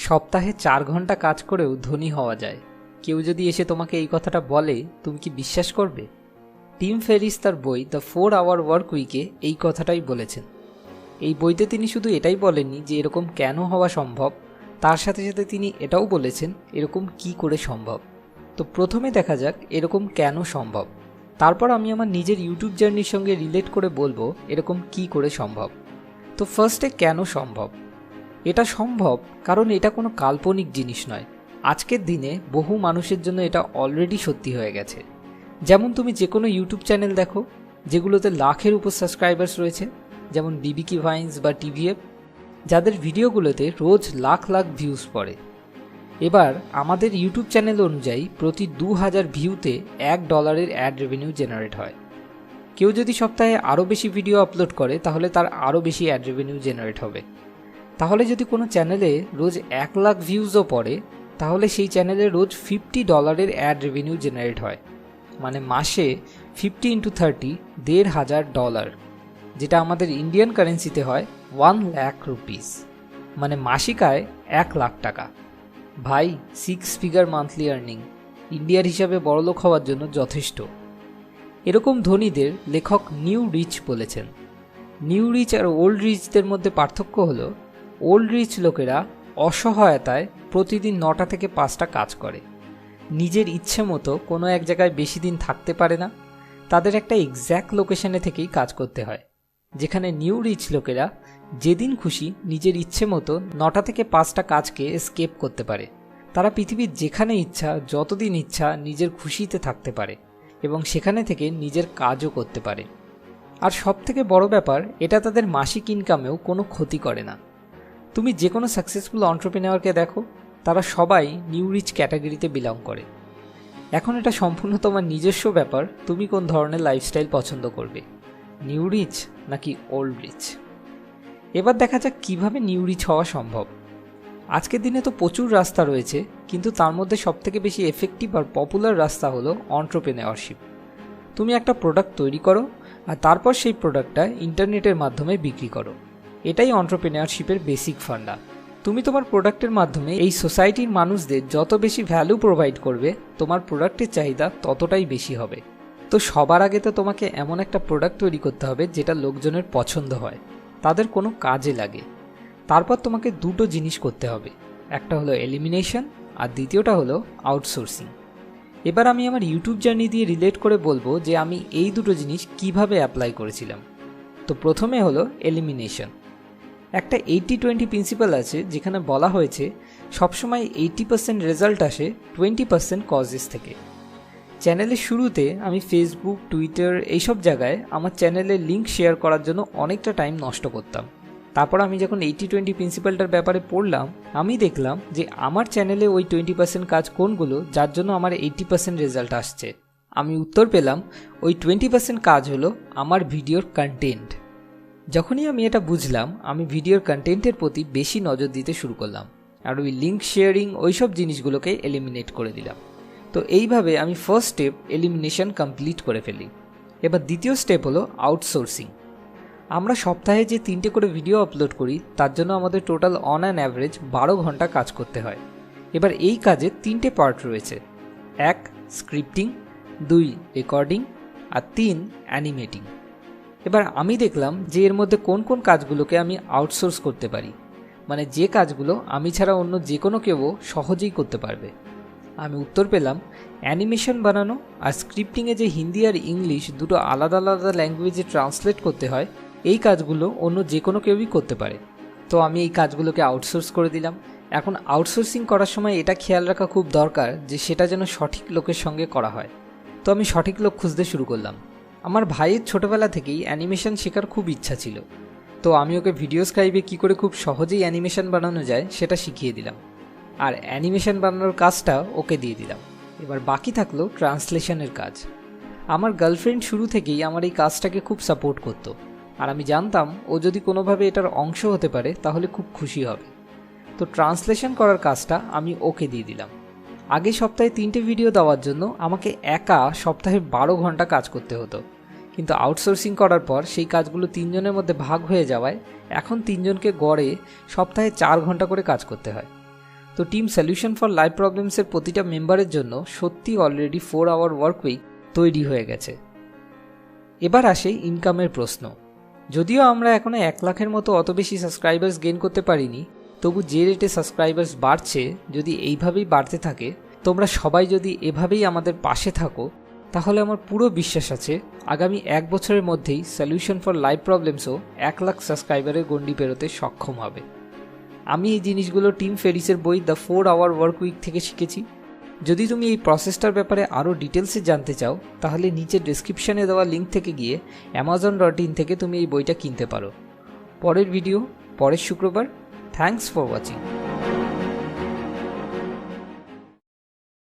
সপ্তাহে 4 ঘন্টা কাজ করেও ধনী হওয়া যায়। কেউ যদি এসে তোমাকে এই কথাটা বলে, তুমি কি বিশ্বাস করবে? টিম ফেরিস তার বই দ্য 4 আওয়ার ওয়ার্ক উইকে এই কথাটাই বলেছেন। এই বইতে তিনি শুধু এটাই বলেননি যে এরকম কেন হওয়া সম্ভব, তার সাথে সাথে তিনি এটাও বলেছেন এরকম কি করে সম্ভব। তো প্রথমে দেখা যাক এরকম কেন সম্ভব, তারপর আমি আমার নিজের ইউটিউব জার্নির সঙ্গে রিলেট করে বলবো এরকম কি করে সম্ভব। তো ফার্স্টে কেন সম্ভব? এটা সম্ভব কারণ এটা কোনো কাল্পনিক জিনিস নয়। আজকের দিনে বহু মানুষের জন্য এটা অলরেডি সত্যি হয়ে গেছে। যেমন তুমি যে কোনো ইউটিউব চ্যানেল দেখো যেগুলোতে লাখের উপর সাবস্ক্রাইবার্স রয়েছে, যেমন বিবিকি ভাইন্স বা টিভিএফ, যাদের ভিডিওগুলোতে রোজ লাখ লাখ ভিউজ পড়ে। এবার আমাদের ইউটিউব চ্যানেল অনুযায়ী প্রতি 2000 ভিউতে $1 অ্যাড রেভিনিউ জেনারেট হয়। কেউ যদি সপ্তাহে আরও বেশি ভিডিও আপলোড করে তাহলে তার আরও বেশি অ্যাড রেভিনিউ জেনারেট হবে। তাহলে যদি কোনো চ্যানেলে রোজ 1 লাখ ভিউজও পড়ে তাহলে সেই চ্যানেলে রোজ $50 অ্যাড রেভিনিউ জেনারেট হয়, মানে মাসে 50 × 30 $1,500, যেটা আমাদের ইন্ডিয়ান কারেন্সিতে হয় 1 লাখ রুপিস, মানে মাসিক আয় 1 লাখ টাকা। ভাই, 6 ফিগার মান্থলি আর্নিং ইন্ডিয়ার হিসাবে বড়লোক হওয়ার জন্য যথেষ্ট। এরকম ধনীদের লেখক নিউ রিচ বলেছেন। নিউ রিচ আর ওল্ড রিচদের মধ্যে পার্থক্য হলো, ওল্ড রিচ লোকেরা অসহায়তায় প্রতিদিন 9টা থেকে 5টা কাজ করে, নিজের ইচ্ছে মতো কোনো এক জায়গায় বেশি দিন থাকতে পারে না, তাদের একটা এক্স্যাক্ট লোকেশনে থেকেই কাজ করতে হয়। যেখানে নিউ রিচ লোকেরা যেদিন খুশি নিজের ইচ্ছে মতো 9টা থেকে 5টা কাজকে স্কেপ করতে পারে। তারা পৃথিবীর যেখানে ইচ্ছা যতদিন ইচ্ছা নিজের খুশিতে থাকতে পারে এবং সেখানে থেকে নিজের কাজও করতে পারে। আর সবথেকে বড় ব্যাপার, এটা তাদের মাসিক ইনকামেও কোনো ক্ষতি করে না। তুমি যে কোনো সাকসেসফুল এন্টারপ্রেনিউরকে দেখো, তারা সবাই নিউ রিচ ক্যাটাগরিতে বিলং করে। এখন এটা সম্পূর্ণ তোমার নিজস্ব ব্যাপার, তুমি কোন ধরনের লাইফস্টাইল পছন্দ করবে, নিউ রিচ নাকি ওল্ড রিচ। এবার দেখা যাক কিভাবে নিউ রিচ হওয়া সম্ভব। আজকের দিনে তো প্রচুর রাস্তা রয়েছে, কিন্তু তার মধ্যে সবথেকে বেশি এফেক্টিভ আর পপুলার রাস্তা হলো এন্টারপ্রেনিউরশিপ। তুমি একটা প্রোডাক্ট তৈরি করো আর তারপর সেই প্রোডাক্টটা ইন্টারনেটের মাধ্যমে বিক্রি করো। এটাই এন্টারপ্রেনিউরশিপের বেসিক ফান্ডা। তুমি তোমার প্রোডাক্টের মাধ্যমে এই সোসাইটির মানুষদের যত বেশি ভ্যালু প্রোভাইড করবে, তোমার প্রোডাক্টের চাহিদা ততটাই বেশি হবে। তো সবার আগে তো তোমাকে এমন একটা প্রোডাক্ট তৈরি করতে হবে যেটা লোকজনের পছন্দ হয়, তাদের কোনো কাজে লাগে। তারপর তোমাকে দুটো জিনিস করতে হবে, একটা হলো এলিমিনেশন আর দ্বিতীয়টা হলো আউটসোর্সিং। এবার আমি আমার ইউটিউব জার্নি দিয়ে রিলেট করে বলবো যে আমি এই দুটো জিনিস কিভাবে অ্যাপ্লাই করেছিলাম। তো প্রথমে হলো এলিমিনেশন। একটা 80-20 প্রিন্সিপাল আছে, যেখানে বলা হয়েছে সবসময় 80% রেজাল্ট আসে 20% কজেস থেকে। চ্যানেলের শুরুতে আমি ফেসবুক, টুইটার এইসব জায়গায় আমার চ্যানেলের লিঙ্ক শেয়ার করার জন্য অনেকটা টাইম নষ্ট করতাম। তারপর আমি যখন 80-20 প্রিন্সিপালটার ব্যাপারে পড়লাম, আমি দেখলাম যে আমার চ্যানেলে ওই 20% কাজ কোনগুলো যার জন্য আমার 80% রেজাল্ট আসছে। আমি উত্তর পেলাম ওই 20% কাজ হলো আমার ভিডিওর কন্টেন্ট। যখনই আমি এটা বুঝলাম, আমি ভিডিওর কন্টেন্টের প্রতি বেশি নজর দিতে শুরু করলাম আর ওই লিঙ্ক শেয়ারিং ওইসব জিনিসগুলোকে এলিমিনেট করে দিলাম। তো এইভাবে আমি ফার্স্ট স্টেপ এলিমিনেশন কমপ্লিট করে ফেলি। এবার দ্বিতীয় স্টেপ হলো আউটসোর্সিং। আমরা সপ্তাহে যে 3টে করে ভিডিও আপলোড করি তার জন্য আমাদের টোটাল অন অ্যান অ্যাভারেজ 12 ঘন্টা কাজ করতে হয়। এবার এই কাজে 3টে পার্ট রয়েছে, 1 স্ক্রিপ্টিং, 2 রেকর্ডিং আর 3 অ্যানিমেটিং। এবার আমি দেখলাম যে এর মধ্যে কোন কোন কাজগুলোকে আমি আউটসোর্স করতে পারি, মানে যে কাজগুলো আমি ছাড়া অন্য যে কোনো কেউ সহজেই করতে পারবে। আমি উত্তর পেলাম অ্যানিমেশন বানানো আর স্ক্রিপ্টিংয়ে যে হিন্দি আর ইংলিশ দুটো আলাদা আলাদা ল্যাঙ্গুয়েজে ট্রান্সলেট করতে হয়, এই কাজগুলো অন্য যে কোনো কেউই করতে পারে। তো আমি এই কাজগুলোকে আউটসোর্স করে দিলাম। এখন আউটসোর্সিং করার সময় এটা খেয়াল রাখা খুব দরকার যে সেটা যেন সঠিক লোকের সঙ্গে করা হয়। তো আমি সঠিক লোক খুঁজতে শুরু করলাম। আমার ভাইয়ের ছোটোবেলা থেকেই অ্যানিমেশন শেখার খুব ইচ্ছা ছিল, তো আমি ওকে ভিডিও স্ক্রাইবে কী করে খুব সহজেই অ্যানিমেশন বানানো যায় সেটা শিখিয়ে দিলাম আর অ্যানিমেশন বানানোর কাজটা ওকে দিয়ে দিলাম। এবার বাকি থাকলো ট্রান্সলেশনের কাজ। আমার গার্লফ্রেন্ড শুরু থেকেই আমার এই কাজটাকে খুব সাপোর্ট করতো আর আমি জানতাম ও যদি কোনোভাবে এটার অংশ হতে পারে তাহলে খুব খুশি হবে। তো ট্রান্সলেশন করার কাজটা আমি ওকে দিয়ে দিলাম। আগে সপ্তাহে 3টে ভিডিও দেওয়ার জন্য আমাকে একা সপ্তাহে 12 ঘন্টা কাজ করতে হতো, কিন্তু আউটসোর্সিং করার পর সেই কাজগুলো 3 জনের মধ্যে ভাগ হয়ে যাওয়ায় এখন 3 জনকে গড়ে সপ্তাহে 4 ঘন্টা করে কাজ করতে হয়। তো টিম সলিউশন ফর লাইফ প্রবলেমসের প্রতিটা মেম্বারের জন্য সত্যি অলরেডি 4 আওয়ার ওয়ার্ক উইক তৈরি হয়ে গেছে। এবার আসে ইনকামের প্রশ্ন। যদিও আমরা এখনও 1 লাখের মতো অত বেশি সাবস্ক্রাইবার্স গেইন করতে পারিনি, তবু যে রেটে সাবস্ক্রাইবার্স বাড়ছে যদি এইভাবেই বাড়তে থাকে, তোমরা সবাই যদি এভাবেই আমাদের পাশে থাকো, তাহলে আমার পুরো বিশ্বাস আছে আগামী 1 বছরের মধ্যেই সলিউশন ফর লাইফ প্রবলেমসও 1 লাখ সাবস্ক্রাইবারের গণ্ডি পেরোতে সক্ষম হবে। আমি এই জিনিসগুলো টিম ফেরিসের বই দ্য 4 আওয়ার ওয়ার্ক উইক থেকে শিখেছি। যদি তুমি এই প্রসেসটার ব্যাপারে আরও ডিটেলসে জানতে চাও, তাহলে নিচে ডেসক্রিপশনে দেওয়া লিঙ্ক থেকে গিয়ে amazon.in থেকে তুমি এই বইটা কিনতে পারো। পরের ভিডিও পরের শুক্রবার। Thanks for watching.